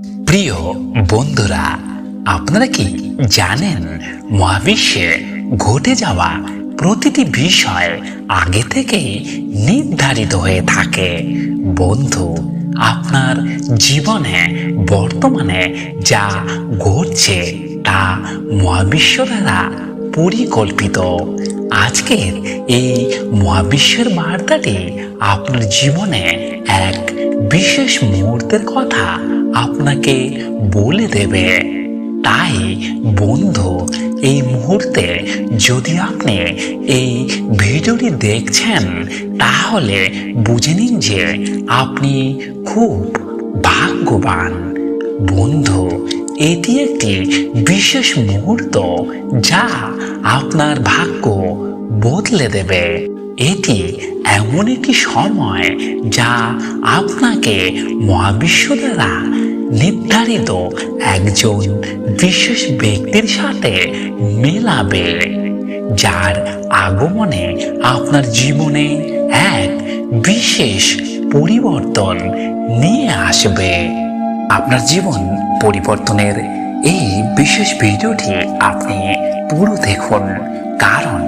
প্রিয় বন্ধুরা, আপনারা কি জানেন মহাবিশ্বে ঘটে যাওয়া প্রতিটি বিষয় আগে থেকেই নির্ধারিত হয়ে থাকে। বন্ধু, আপনার জীবনে বর্তমানে যা ঘটছে তা মহাবিশ্ব দ্বারা পরিকল্পিত। আজকের এই মহাবিশ্বের বার্তাটি আপনার জীবনে এক বিশেষ মুহূর্তের কথা আপনাকে বলে দেবে। তাই বন্ধু, এই মুহূর্তে যদি আপনি এই ভিডিওটি দেখছেন তাহলে বুঝে নিন যে আপনি খুব ভাগ্যবান। বন্ধু, এটি একটি বিশেষ মুহূর্ত যা আপনার ভাগ্য বদলে দেবে। এটি এমন একটি সময় যা আপনাকে মহাবিশ্ব দ্বারা নির্ধারিত একজন বিশেষ ব্যক্তির সাথে মেলাবে, যার আগমনে আপনার জীবনে এক বিশেষ পরিবর্তন নিয়ে আসবে। আপনার জীবন পরিবর্তনের এই বিশেষ ভিডিওটি আপনি পুরো দেখুন, কারণ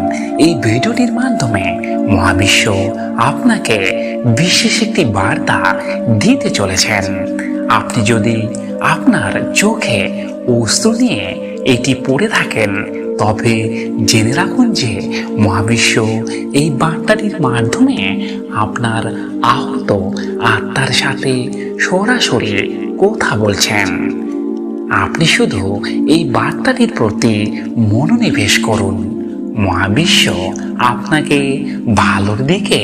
এই ভিডিওটির মাধ্যমে মহাবিশ্ব আপনাকে বিশেষ একটি বার্তা দিতে চলেছেন। আপনি যদি আপনার চোখে অস্ত্র নিয়ে এটি পড়ে থাকেন তবে জেনে রাখুন যে মহাবিশ্ব এই বার্তাটির মাধ্যমে আপনার আহত আত্মার সাথে সরাসরি কথা বলছেন। আপনি শুধু এই বার্তাটির প্রতি মনোনিবেশ করুন। মহাবিশ্ব আপনাকে ভালোর দিকে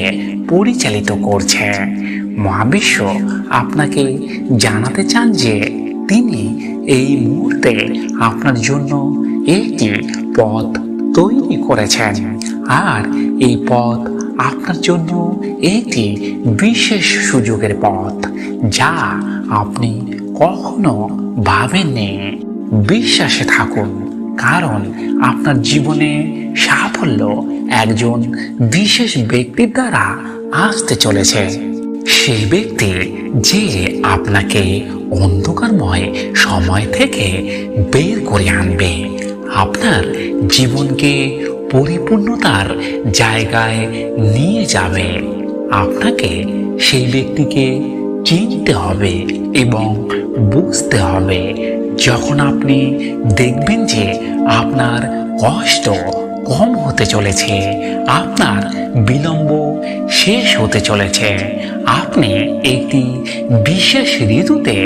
পরিচালিত করছে। মহাবিশ্ব আপনাকে জানাতে চান যে তিনি এই মুহূর্তে আপনার জন্য একটি পথ তৈরি করেছেন, আর এই পথ আপনার জন্য একটি বিশেষ সুযোগের পথ যা আপনি কখনো ভাবেননি। বিশ্বাসে থাকুন, কারণ আপনার জীবনে সাফল্য একজন বিশেষ ব্যক্তির দ্বারা আসতে চলেছে। সেই ব্যক্তি যে আপনাকে অন্ধকারময় সময় থেকে বের করে আনবে, আপনার জীবনকে পরিপূর্ণতার জায়গায় নিয়ে যাবে। আপনাকে সেই ব্যক্তিকে চিনতে হবে এবং বুঝতে হবে। যখন আপনি দেখবেন যে আপনার কষ্ট কম হতে চলেছে, আপনার বিলম্ব শেষ হতে চলেছে, আপনি একটি বিশেষ ঋতুতে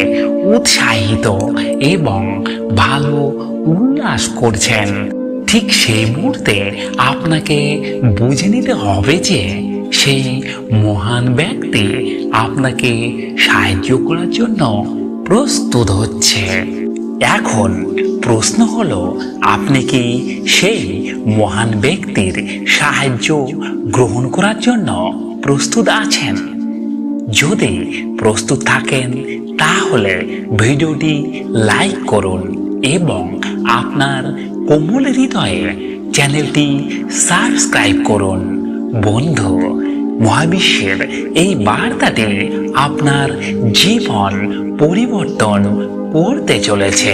উৎসাহিত এবং ভালো উল্লাস করছেন, ঠিক সেই মুহূর্তে আপনাকে বুঝে নিতে হবে যে সেই মহান ব্যক্তি আপনাকে সাহায্য করার জন্য প্রস্তুত হচ্ছে। এখন প্রশ্ন হলো, আপনি কি সেই মহান ব্যক্তির সাহায্য গ্রহণ করার জন্য প্রস্তুত আছেন? যদি প্রস্তুত থাকেন তাহলে ভিডিওটি লাইক করুন এবং আপনার কোমল হৃদয়ে চ্যানেলটি সাবস্ক্রাইব করুন। বন্ধু, মহাবিশ্বের এই বার্তাটি আপনার জীবন পরিবর্তন করতে চলেছে।